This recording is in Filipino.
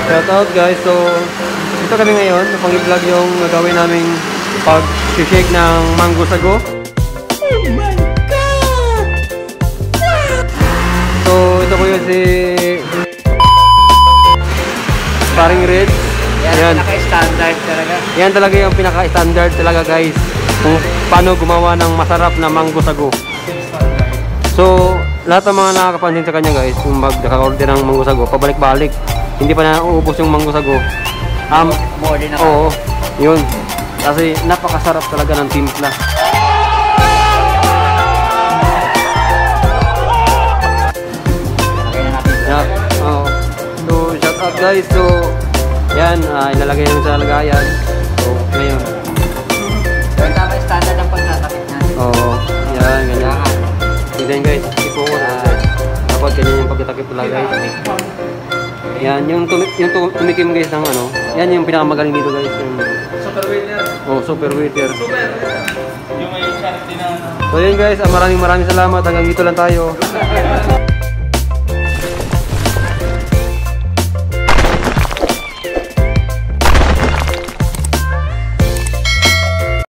Shout out guys. So, ito kami ngayon. Pang-vlog yung gagawin naming pag-shake ng mango sago. Oh my God! So, ito po yun si Paring Red. Yan, pinaka-standard talaga. Yan talaga yung pinaka-standard talaga guys. Kung paano gumawa ng masarap na mango sago. So, lahat ng mga nakakapansin sa kanya guys, kung naka-order ng mango sago, pabalik-balik. Hindi pa na uubos yung mango sago. More din ako. Oo, yun. Kasi napakasarap talaga ng timpla. Yeah, oh. So, shout out guys. So, yan, ilalagay lang sa lagayan. So, ngayon. Yung tama standard ang pagkakapit natin. Oo, yan, ganyan. Ganyan guys, i-focus. Dapat ganyan yung pagkatakip talaga guys. Yan, yung tumikim guys ng ano, yan yung pinakamagaling dito guys. Yung Super waiter. oh, super waiter. Super. Yung may charity na ano. So yun guys, maraming salamat. Hanggang dito lang tayo.